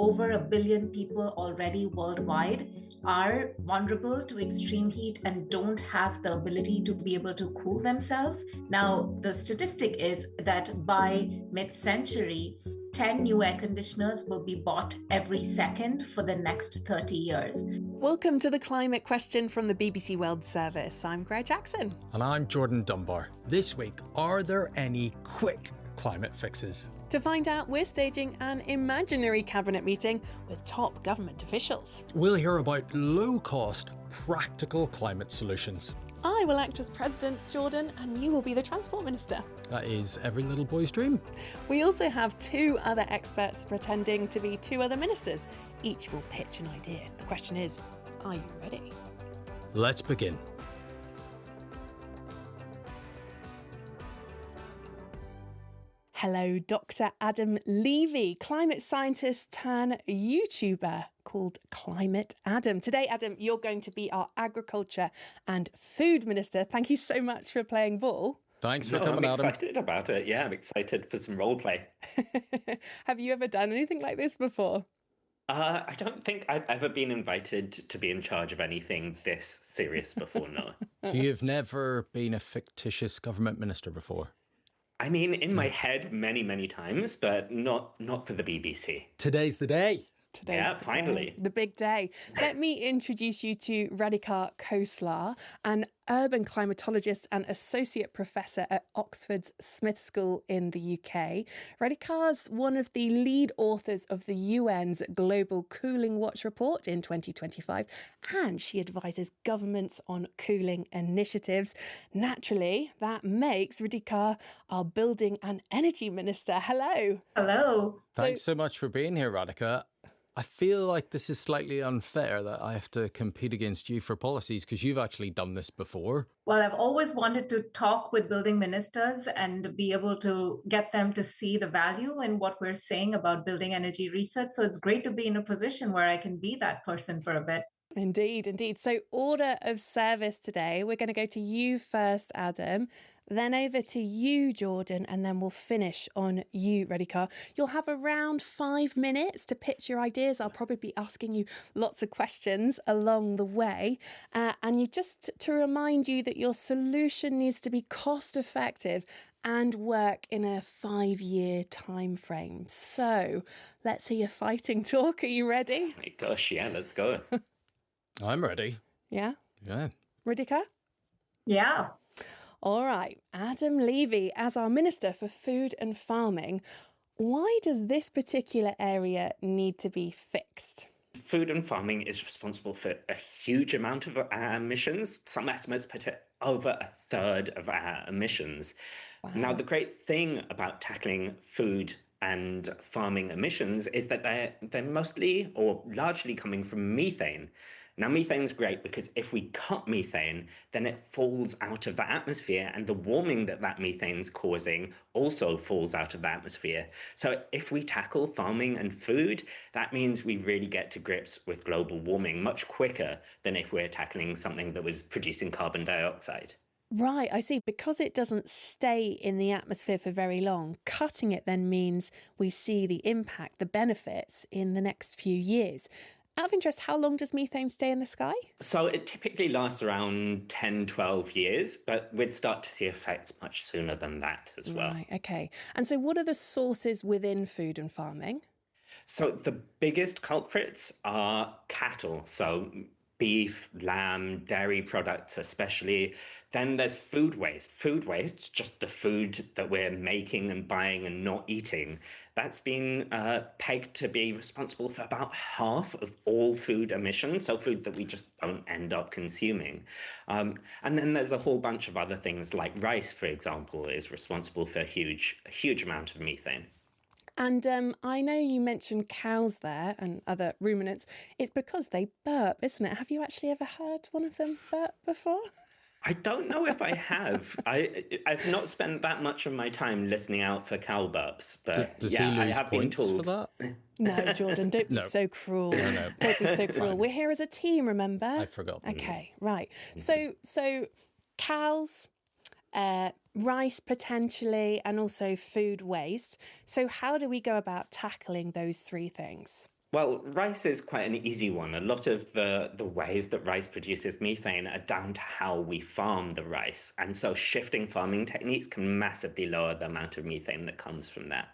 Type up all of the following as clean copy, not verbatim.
over 1 billion people already worldwide are vulnerable to extreme heat and don't have the ability to be able to cool themselves. Now, the statistic is that by mid century, 10 new air conditioners will be bought every second for the next 30 years. Welcome to the Climate Question from the BBC World Service. I'm Greg Jackson. And I'm Jordan Dunbar. This week, are there any quick climate fixes? To find out, we're staging an imaginary cabinet meeting with top government officials. We'll hear about low-cost, practical climate solutions. I will act as President, Jordan, and you will be the Transport Minister. That is every little boy's dream. We also have two other experts pretending to be two other ministers. Each will pitch an idea. The question is, are you ready? Let's begin. Hello, Dr. Adam Levy, climate scientist turn YouTuber called Climate Adam. Today, Adam, you're going to be our Agriculture and Food Minister. Thank you so much for playing ball. Thanks for coming, Adam. I'm excited about it. Yeah, I'm excited for some role play. Have you ever done anything like this before? I don't think I've ever been invited to be in charge of anything this serious before, no. So you've never been a fictitious government minister before? I mean, in my head many, many times, but not for the BBC. Today's the day. Finally. The big day. Let me introduce you to Radhika Khosla, an urban climatologist and associate professor at Oxford's Smith School in the UK. Radhika's one of the lead authors of the UN's Global Cooling Watch report in 2025, and she advises governments on cooling initiatives. Naturally, that makes Radhika our Building and Energy Minister. Hello. Hello. Thanks so much for being here, Radhika. I feel like this is slightly unfair that I have to compete against you for policies because you've actually done this before. Well, I've always wanted to talk with building ministers and be able to get them to see the value in what we're saying about building energy research. So it's great to be in a position where I can be that person for a bit. Indeed, indeed. So order of service today, we're going to go to you first, Adam, then over to you, Jordan, and then we'll finish on you, Radhika. You'll have around 5 minutes to pitch your ideas. I'll probably be asking you lots of questions along the way. And you just to remind you that your solution needs to be cost effective and work in a 5-year time frame. So let's hear your fighting talk. Are you ready? Oh my gosh, yeah, let's go. I'm ready. Yeah? Yeah. Radhika? Yeah. All right, Adam Levy, as our Minister for Food and Farming, why does this particular area need to be fixed? Food and farming is responsible for a huge amount of our emissions. Some estimates put it over a third of our emissions. Wow. Now, the great thing about tackling food and farming emissions is that they're mostly or largely coming from methane. Now, methane's great because if we cut methane, then it falls out of the atmosphere, and the warming that methane's causing also falls out of the atmosphere. So if we tackle farming and food, that means we really get to grips with global warming much quicker than if we're tackling something that was producing carbon dioxide. Right, I see. Because it doesn't stay in the atmosphere for very long, cutting it then means we see the impact, the benefits in the next few years. Out of interest, how long does methane stay in the sky? So it typically lasts around 10, 12 years, but we'd start to see effects much sooner than that as well. Right, okay. And so what are the sources within food and farming? So the biggest culprits are cattle. So beef, lamb, dairy products especially. Then there's food waste. Food waste, just the food that we're making and buying and not eating. That's been pegged to be responsible for about half of all food emissions, so food that we just don't end up consuming. And then there's a whole bunch of other things like rice, for example, is responsible for a huge amount of methane. And I know you mentioned cows there and other ruminants. It's because they burp, isn't it? Have you actually ever heard one of them burp before? I don't know if I have. I've not spent that much of my time listening out for cow burps, but Does yeah, he lose I have been points told. for that? No, Jordan, don't be so cruel. No. Don't be so cruel. We're here as a team, remember? I forgot. Okay, right. So cows, rice potentially, and also food waste. So how do we go about tackling those three things? Well, rice is quite an easy one. A lot of the ways that rice produces methane are down to how we farm the rice. And so shifting farming techniques can massively lower the amount of methane that comes from that.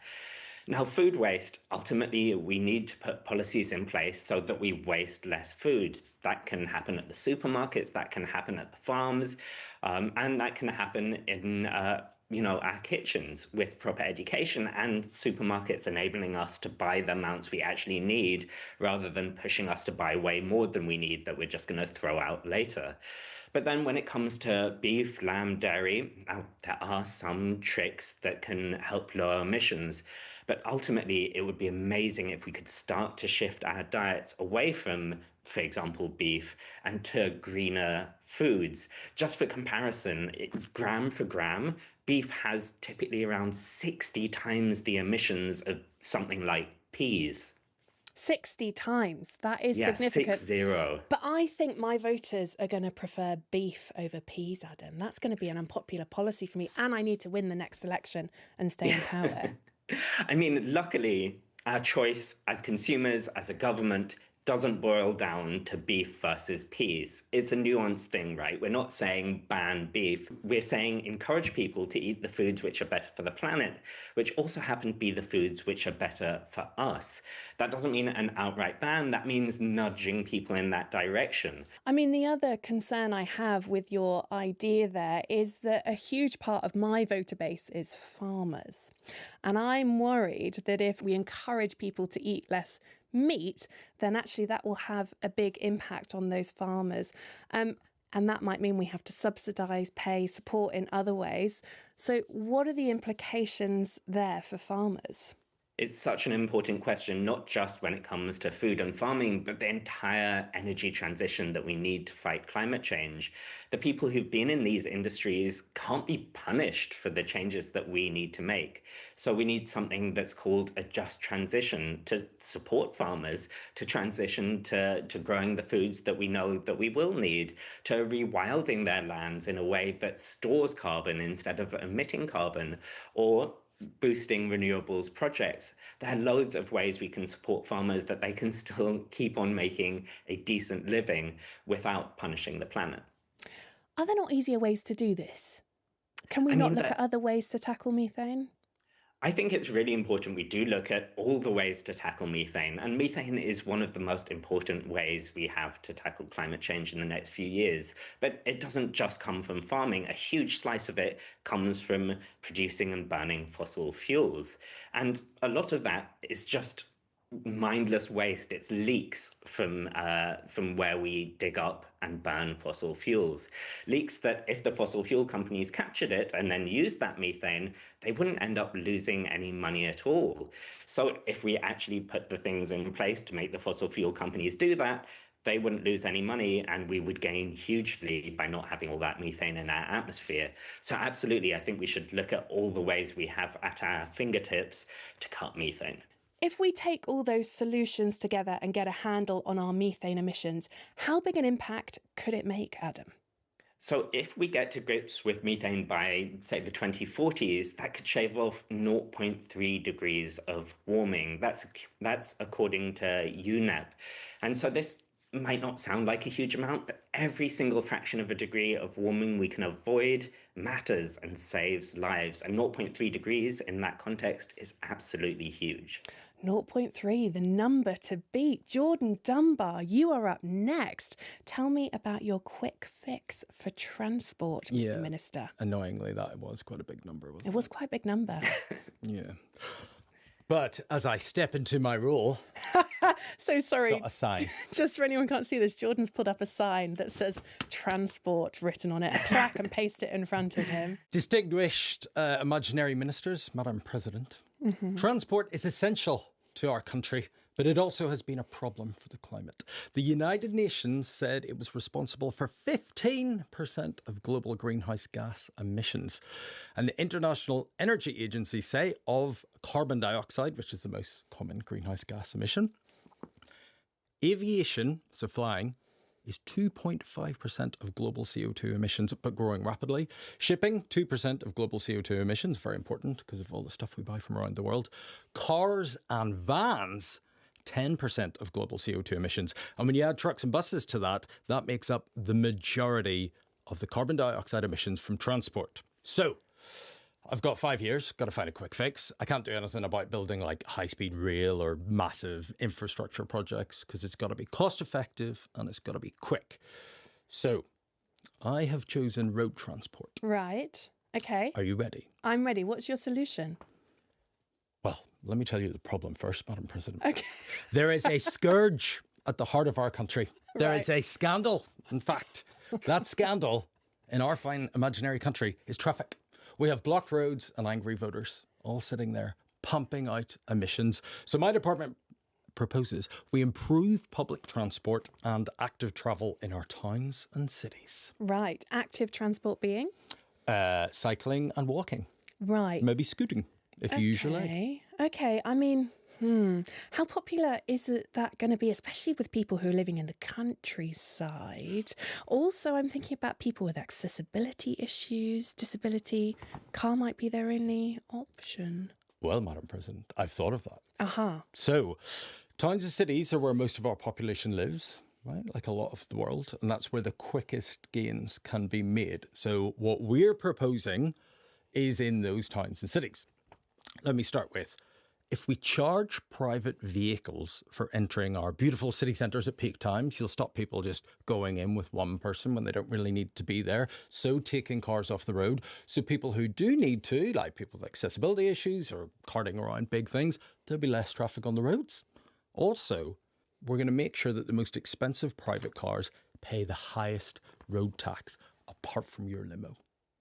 Now, food waste, ultimately, we need to put policies in place so that we waste less food. That can happen at the supermarkets, that can happen at the farms, and that can happen in our kitchens with proper education and supermarkets enabling us to buy the amounts we actually need rather than pushing us to buy way more than we need that we're just going to throw out later. But then when it comes to beef, lamb, dairy, now there are some tricks that can help lower emissions. But ultimately, it would be amazing if we could start to shift our diets away from, for example, beef and to greener foods. Just for comparison, gram for gram, beef has typically around 60 times the emissions of something like peas. 60 times. That is Yeah, significant. 60. But I think my voters are going to prefer beef over peas, Adam. That's going to be an unpopular policy for me. And I need to win the next election and stay in power. I mean, luckily, our choice as consumers, as a government, doesn't boil down to beef versus peas. It's a nuanced thing, right? We're not saying ban beef. We're saying encourage people to eat the foods which are better for the planet, which also happen to be the foods which are better for us. That doesn't mean an outright ban. That means nudging people in that direction. I mean, the other concern I have with your idea there is that a huge part of my voter base is farmers. And I'm worried that if we encourage people to eat less meat, then actually that will have a big impact on those farmers. And that might mean we have to subsidise, pay, support in other ways. So what are the implications there for farmers? It's such an important question, not just when it comes to food and farming, but the entire energy transition that we need to fight climate change. The people who've been in these industries can't be punished for the changes that we need to make. So we need something that's called a just transition to support farmers to transition to growing the foods that we know that we will need, to rewilding their lands in a way that stores carbon instead of emitting carbon, or boosting renewables projects. There are loads of ways we can support farmers that they can still keep on making a decent living without punishing the planet. Are there not easier ways to do this? Can we not look at other ways to tackle methane? I think it's really important we do look at all the ways to tackle methane. And methane is one of the most important ways we have to tackle climate change in the next few years. But it doesn't just come from farming. A huge slice of it comes from producing and burning fossil fuels. And a lot of that is just mindless waste. It's leaks from where we dig up and burn fossil fuels. Leaks that if the fossil fuel companies captured it and then used that methane, they wouldn't end up losing any money at all. So if we actually put the things in place to make the fossil fuel companies do that, they wouldn't lose any money and we would gain hugely by not having all that methane in our atmosphere. So absolutely, I think we should look at all the ways we have at our fingertips to cut methane. If we take all those solutions together and get a handle on our methane emissions, how big an impact could it make, Adam? So if we get to grips with methane by, say, the 2040s, that could shave off 0.3 degrees of warming. That's according to UNEP. And so this might not sound like a huge amount, but every single fraction of a degree of warming we can avoid matters and saves lives. And 0.3 degrees in that context is absolutely huge. 0.3, the number to beat. Jordan Dunbar, you are up next. Tell me about your quick fix for transport, Mr. Minister. Annoyingly, that was quite a big number, wasn't it? It was quite a big number. Yeah. But as I step into my role... So sorry. Got a sign. Just for anyone who can't see this, Jordan's pulled up a sign that says transport written on it, a plaque, and pasted it in front of him. Distinguished imaginary ministers, Madam President, transport is essential to our country, but it also has been a problem for the climate. The United Nations said it was responsible for 15% of global greenhouse gas emissions. And the International Energy Agency say of carbon dioxide, which is the most common greenhouse gas emission, aviation, so flying, is 2.5% of global CO2 emissions, but growing rapidly. Shipping, 2% of global CO2 emissions, very important because of all the stuff we buy from around the world. Cars and vans, 10% of global CO2 emissions. And when you add trucks and buses to that, that makes up the majority of the carbon dioxide emissions from transport. So I've got 5 years, got to find a quick fix. I can't do anything about building like high-speed rail or massive infrastructure projects because it's got to be cost effective and it's got to be quick. So I have chosen road transport. Right. Okay. Are you ready? I'm ready. What's your solution? Well, let me tell you the problem first, Madam President. Okay. There is a scourge at the heart of our country. There is Right. a scandal. In fact, that scandal in our fine imaginary country is traffic. We have blocked roads and angry voters all sitting there pumping out emissions. So my department proposes we improve public transport and active travel in our towns and cities. Right. Active transport being? Cycling and walking, Right. maybe scooting if you usually like. Okay. I mean, how popular is that going to be, especially with people who are living in the countryside? Also, I'm thinking about people with accessibility issues, disability. Car might be their only option. Well, Madam President, I've thought of that. Aha. So, towns and cities are where most of our population lives, right? Like a lot of the world. And that's where the quickest gains can be made. So, what we're proposing is in those towns and cities. Let me start with, if we charge private vehicles for entering our beautiful city centres at peak times, you'll stop people just going in with one person when they don't really need to be there. So taking cars off the road. So people who do need to, like people with accessibility issues or carting around big things, there'll be less traffic on the roads. Also, we're going to make sure that the most expensive private cars pay the highest road tax apart from your limo.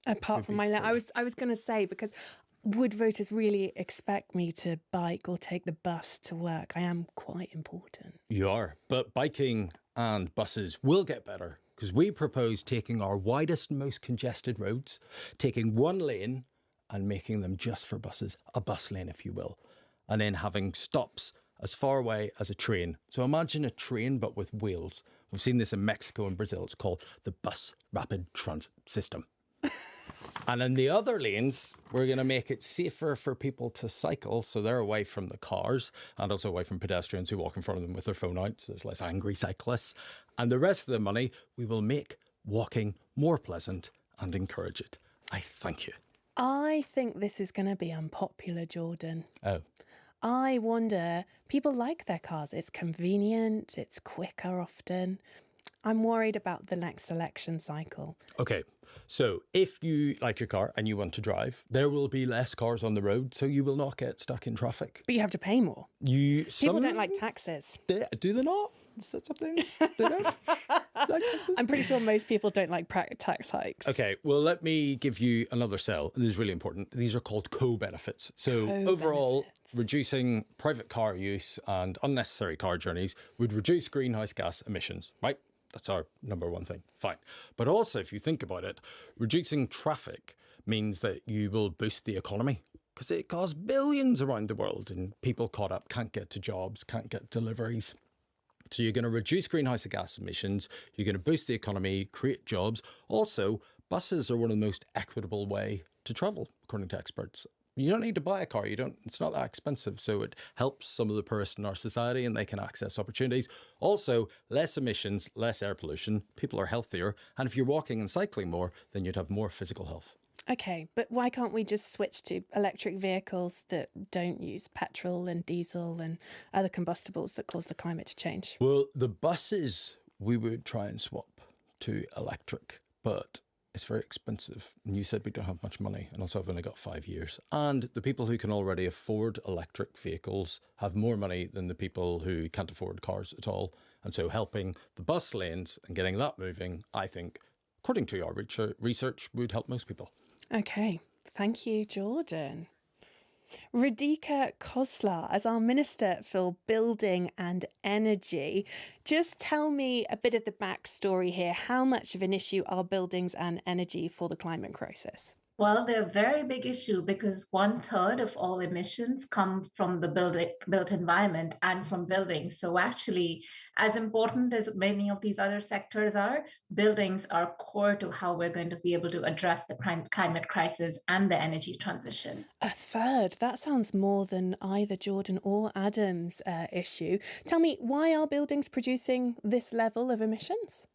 Apart from my, I was going to say, because would voters really expect me to bike or take the bus to work? I am quite important. You are, but biking and buses will get better because we propose taking our widest and most congested roads, taking one lane and making them just for buses, a bus lane, if you will, and then having stops as far away as a train. So imagine a train, but with wheels. We've seen this in Mexico and Brazil. It's called the Bus Rapid Transit System. And in the other lanes, we're going to make it safer for people to cycle so they're away from the cars and also away from pedestrians who walk in front of them with their phone out. So there's less angry cyclists. And the rest of the money, we will make walking more pleasant and encourage it. I thank you. I think this is going to be unpopular, Jordan. Oh, I wonder, people like their cars. It's convenient, it's quicker often. I'm worried about the next election cycle. okay. So if you like your car and you want to drive, there will be less cars on the road, so you will not get stuck in traffic. But you have to pay more. People don't like taxes. Do they not? Is that something they don't like taxes? I'm pretty sure most people don't like tax hikes. Okay, well, let me give you another sell. And this is really important. These are called co-benefits. So overall, reducing private car use and unnecessary car journeys would reduce greenhouse gas emissions, right? That's our number one thing. Fine. But also, if you think about it, reducing traffic means that you will boost the economy because it costs billions around the world and people caught up can't get to jobs, can't get deliveries. So you're going to reduce greenhouse gas emissions, you're going to boost the economy, create jobs. Also, buses are one of the most equitable way to travel, according to experts. You don't need to buy a car. It's not that expensive. So it helps some of the poorest in our society and they can access opportunities. Also, less emissions, less air pollution. People are healthier. And if you're walking and cycling more, then you'd have more physical health. Okay, but why can't we just switch to electric vehicles that don't use petrol and diesel and other combustibles that cause the climate to change? Well, the buses we would try and swap to electric, but it's very expensive. And you said we don't have much money, and also I've only got 5 years. And the people who can already afford electric vehicles have more money than the people who can't afford cars at all. And so helping the bus lanes and getting that moving, I think, according to our research, would help most people. Okay, thank you, Jordan. Radhika Khosla, as our Minister for Building and Energy, just tell me a bit of the backstory here. How much of an issue are buildings and energy for the climate crisis? Well, they're a very big issue because one third of all emissions come from the built environment and from buildings. So actually, as important as many of these other sectors are, buildings are core to how we're going to be able to address the climate crisis and the energy transition. A third? That sounds more than either Jordan or Adam's issue. Tell me, why are buildings producing this level of emissions?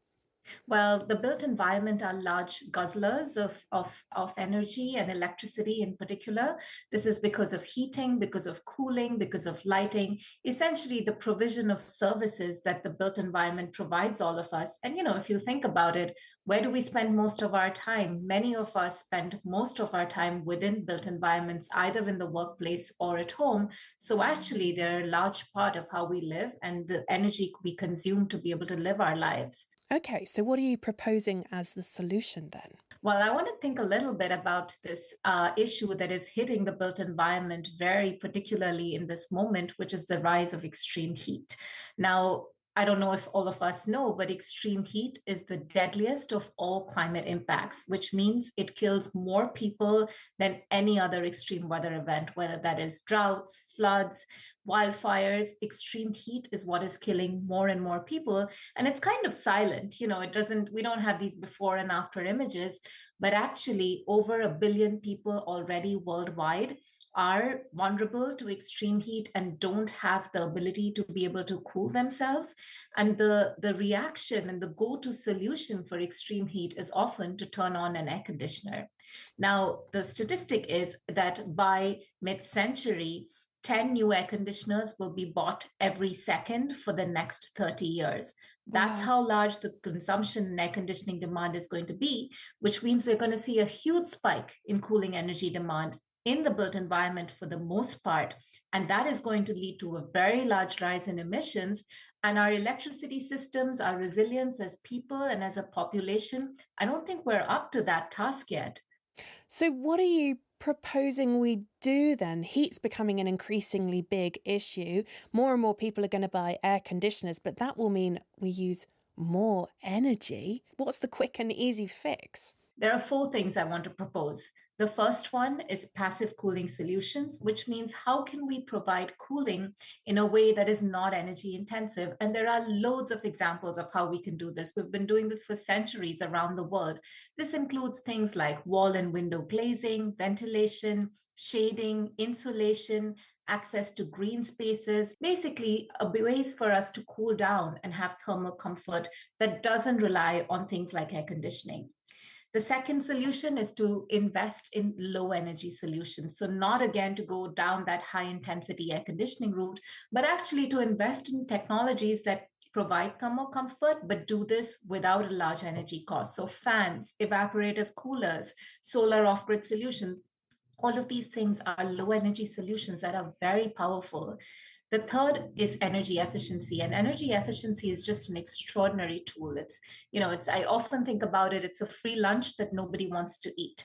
Well, the built environment are large guzzlers of energy and electricity in particular. This is because of heating, because of cooling, because of lighting, essentially the provision of services that the built environment provides all of us. And, if you think about it, where do we spend most of our time? Many of us spend most of our time within built environments, either in the workplace or at home. So actually, they're a large part of how we live and the energy we consume to be able to live our lives. Okay, so what are you proposing as the solution then? Well, I want to think a little bit about this issue that is hitting the built environment very particularly in this moment, which is the rise of extreme heat. Now, I don't know if all of us know, but extreme heat is the deadliest of all climate impacts, which means it kills more people than any other extreme weather event, whether that is droughts, floods, wildfires. Extreme heat is what is killing more and more people. And it's kind of silent. We don't have these before and after images, but actually over 1 billion people already worldwide are vulnerable to extreme heat and don't have the ability to be able to cool themselves. And the reaction and the go-to solution for extreme heat is often to turn on an air conditioner. Now, the statistic is that by mid-century, 10 new air conditioners will be bought every second for the next 30 years. That's Wow. how large the consumption in air conditioning demand is going to be, which means we're going to see a huge spike in cooling energy demand in the built environment for the most part. And that is going to lead to a very large rise in emissions. And our electricity systems, our resilience as people and as a population, I don't think we're up to that task yet. So, what are you proposing we do then? Heat's becoming an increasingly big issue. More and more people are going to buy air conditioners, but that will mean we use more energy. What's the quick and easy fix? There are four things I want to propose. The first one is passive cooling solutions, which means how can we provide cooling in a way that is not energy intensive? And there are loads of examples of how we can do this. We've been doing this for centuries around the world. This includes things like wall and window glazing, ventilation, shading, insulation, access to green spaces, basically ways for us to cool down and have thermal comfort that doesn't rely on things like air conditioning. The second solution is to invest in low energy solutions. So, not again to go down that high intensity air conditioning route, but actually to invest in technologies that provide thermal comfort, but do this without a large energy cost. So, fans, evaporative coolers, solar off grid solutions. All of these things are low energy solutions that are very powerful. The third is energy efficiency, and energy efficiency is just an extraordinary tool. I often think about it, it's a free lunch that nobody wants to eat.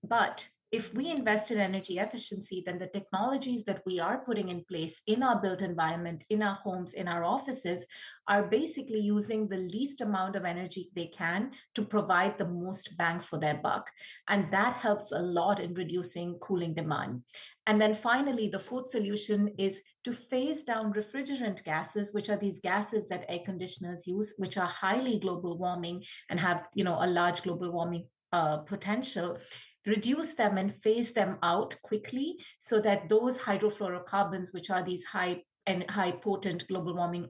But if we invest in energy efficiency, then the technologies that we are putting in place in our built environment, in our homes, in our offices, are basically using the least amount of energy they can to provide the most bang for their buck. And that helps a lot in reducing cooling demand. And then finally, the fourth solution is to phase down refrigerant gases, which are these gases that air conditioners use, which are highly global warming and have, a large global warming potential. Reduce them and phase them out quickly so that those hydrofluorocarbons, which are these high potent global warming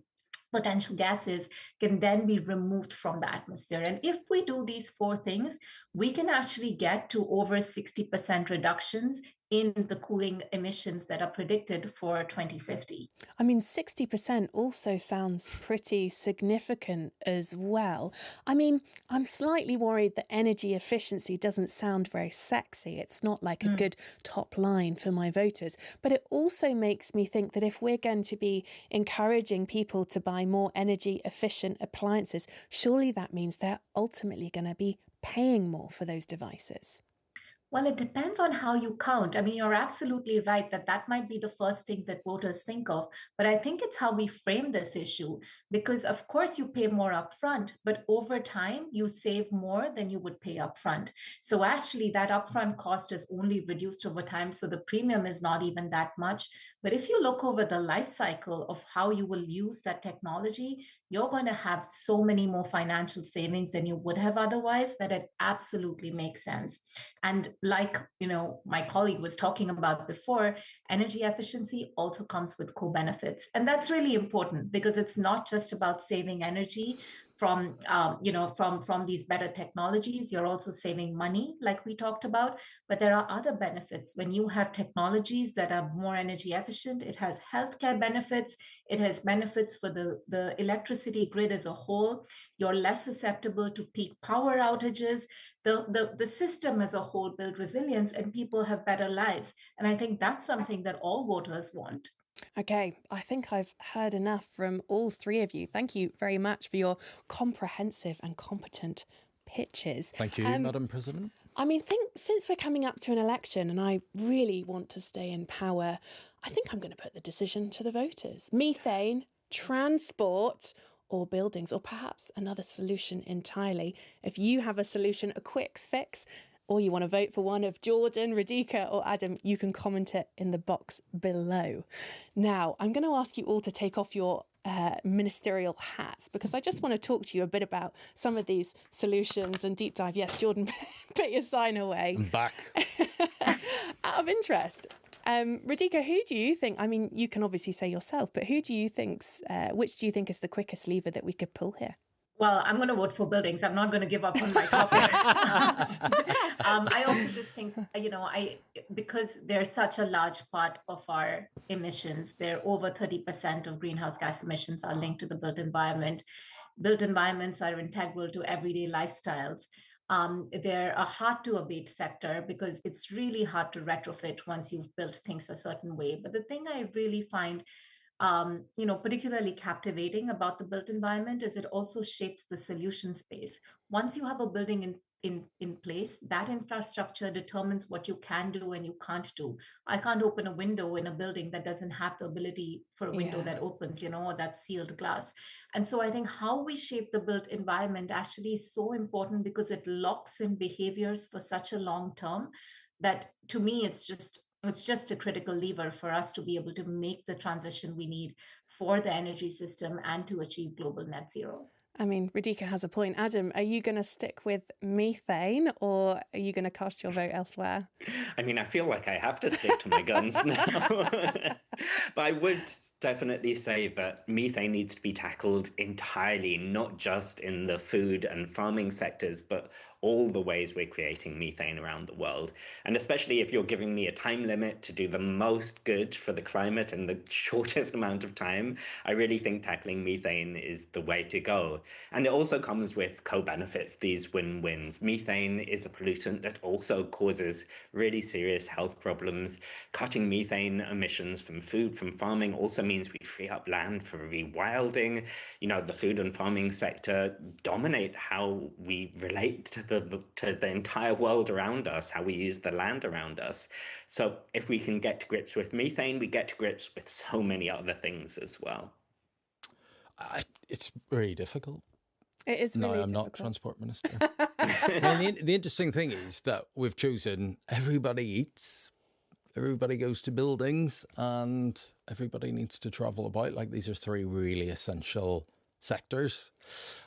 potential gases, can then be removed from the atmosphere. And if we do these four things, we can actually get to over 60% reductions in the cooling emissions that are predicted for 2050. I mean, 60% also sounds pretty significant as well. I mean, I'm slightly worried that energy efficiency doesn't sound very sexy. It's not like a good top line for my voters. But it also makes me think that if we're going to be encouraging people to buy more energy efficient appliances, surely that means they're ultimately going to be paying more for those devices. Well, it depends on how you count. I mean, you're absolutely right that that might be the first thing that voters think of. But I think it's how we frame this issue, because of course you pay more upfront, but over time you save more than you would pay upfront. So actually, that upfront cost is only reduced over time. So the premium is not even that much. But if you look over the life cycle of how you will use that technology, you're going to have so many more financial savings than you would have otherwise, that it absolutely makes sense. And like, my colleague was talking about before, energy efficiency also comes with co-benefits. And that's really important, because it's not just about saving energy from from these better technologies. You're also saving money, like we talked about, but there are other benefits. When you have technologies that are more energy efficient, it has healthcare benefits, it has benefits for the electricity grid as a whole. You're less susceptible to peak power outages. The system as a whole build resilience, and people have better lives. And I think that's something that all voters want. Okay, I think I've heard enough from all three of you. Thank you very much for your comprehensive and competent pitches. Thank you, Madam President. I mean, since we're coming up to an election and I really want to stay in power, I think I'm going to put the decision to the voters. Methane, transport, or buildings, or perhaps another solution entirely. If you have a solution, a quick fix, or you want to vote for one of Jordan, Radhika, or Adam, you can comment it in the box below. Now, I'm going to ask you all to take off your ministerial hats, because I just want to talk to you a bit about some of these solutions and deep dive. Yes, Jordan, put your sign away. I'm back. Out of interest, Radhika, who do you think, I mean, you can obviously say yourself, but who do you think's, which do you think is the quickest lever that we could pull here? Well, I'm going to vote for buildings. I'm not going to give up on my topic. I also just think, because they're such a large part of our emissions, they're over 30% of greenhouse gas emissions are linked to the built environment. Built environments are integral to everyday lifestyles. They're a hard to abate sector, because it's really hard to retrofit once you've built things a certain way. But the thing I really find particularly captivating about the built environment is it also shapes the solution space. Once you have a building in place, that infrastructure determines what you can do and you can't do. I can't open a window in a building that doesn't have the ability for a window that opens, or that's sealed glass. And so I think how we shape the built environment actually is so important, because it locks in behaviors for such a long term that, to me, it's just a critical lever for us to be able to make the transition we need for the energy system and to achieve global net zero. I mean, Radhika has a point. Adam, are you going to stick with methane, or are you going to cast your vote elsewhere? I mean, I feel like I have to stick to my guns now. But I would definitely say that methane needs to be tackled entirely, not just in the food and farming sectors, but all the ways we're creating methane around the world. And especially if you're giving me a time limit to do the most good for the climate in the shortest amount of time, I really think tackling methane is the way to go. And it also comes with co-benefits, these win-wins. Methane is a pollutant that also causes really serious health problems. Cutting methane emissions from food, from farming, also means we free up land for rewilding. The food and farming sector dominate how we relate to the entire world around us, how we use the land around us. So if we can get to grips with methane, we get to grips with so many other things as well. It's very difficult. It is really No, I'm difficult. not Transport Minister. The interesting thing is that we've chosen everybody eats, everybody goes to buildings, and everybody needs to travel about. Like, these are three really essential sectors.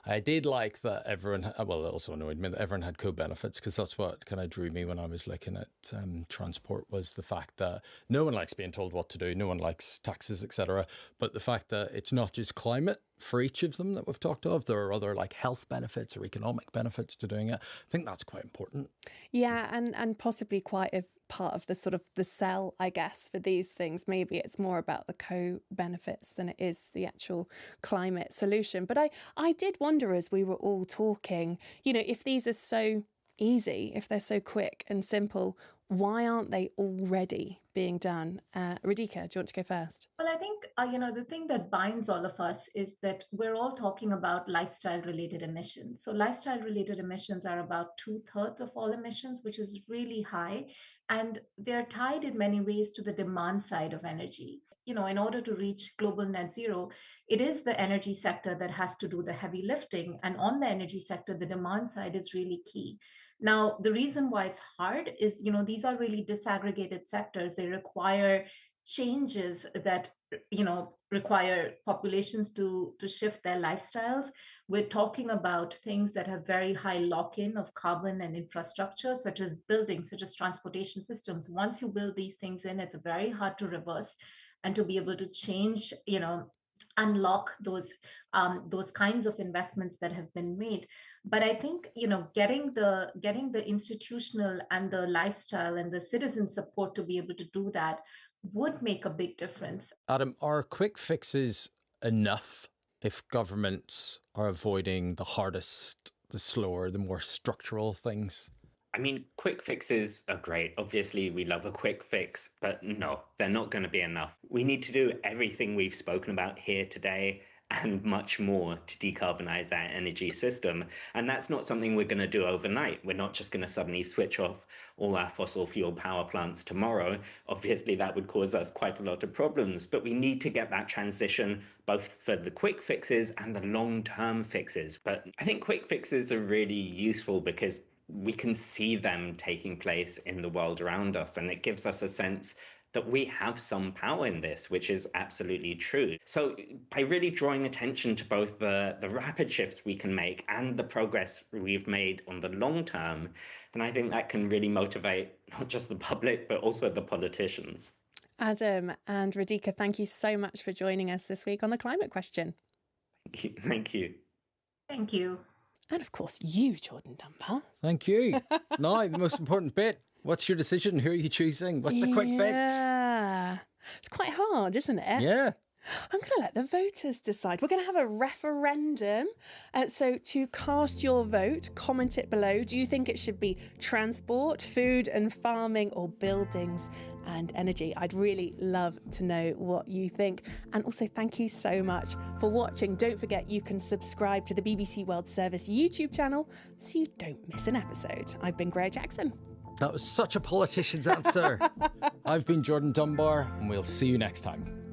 I did like that everyone, it also annoyed me that everyone had co-benefits, because that's what kind of drew me when I was looking at transport, was the fact that no one likes being told what to do, no one likes taxes, etc. But the fact that it's not just climate for each of them that we've talked of, there are other like health benefits or economic benefits to doing it. I think that's quite important. Yeah, and possibly quite a part of the sort of the sell, I guess, for these things. Maybe it's more about the co-benefits than it is the actual climate solution. But I did wonder, as we were all talking, if these are so easy, if they're so quick and simple, Why aren't they already being done? Radhika, do you want to go first? Well, I think, the thing that binds all of us is that we're all talking about lifestyle related emissions. So, lifestyle related emissions are about 2/3 of all emissions, which is really high. And they're tied in many ways to the demand side of energy. In order to reach global net zero, it is the energy sector that has to do the heavy lifting. And on the energy sector, the demand side is really key. Now, the reason why it's hard is, these are really disaggregated sectors. They require changes that, require populations to shift their lifestyles. We're talking about things that have very high lock-in of carbon and infrastructure, such as buildings, such as transportation systems. Once you build these things in, it's very hard to reverse and to be able to change, unlock those kinds of investments that have been made. But I think getting the institutional and the lifestyle and the citizen support to be able to do that would make a big difference. Adam, are quick fixes enough if governments are avoiding the hardest, the slower, the more structural things? I mean, quick fixes are great. Obviously, we love a quick fix, but no, they're not going to be enough. We need to do everything we've spoken about here today and much more to decarbonize our energy system. And that's not something we're going to do overnight. We're not just going to suddenly switch off all our fossil fuel power plants tomorrow. Obviously, that would cause us quite a lot of problems, but we need to get that transition both for the quick fixes and the long-term fixes. But I think quick fixes are really useful because we can see them taking place in the world around us, and it gives us a sense that we have some power in this, which is absolutely true. So by really drawing attention to both the rapid shifts we can make and the progress we've made on the long term, then I think that can really motivate not just the public, but also the politicians. Adam and Radhika, thank you so much for joining us this week on The Climate Question. Thank you. Thank you. And of course, you, Jordan Dunbar. Thank you. Now, the most important bit. What's your decision? Who are you choosing? What's the quick fix? Yeah. It's quite hard, isn't it? Yeah. I'm going to let the voters decide. We're going to have a referendum. So to cast your vote, comment it below. Do you think it should be transport, food and farming, or buildings and energy? I'd really love to know what you think. And also thank you so much for watching. Don't forget you can subscribe to the BBC World Service YouTube channel so you don't miss an episode. I've been Greer Jackson. That was such a politician's answer. I've been Jordan Dunbar, and we'll see you next time.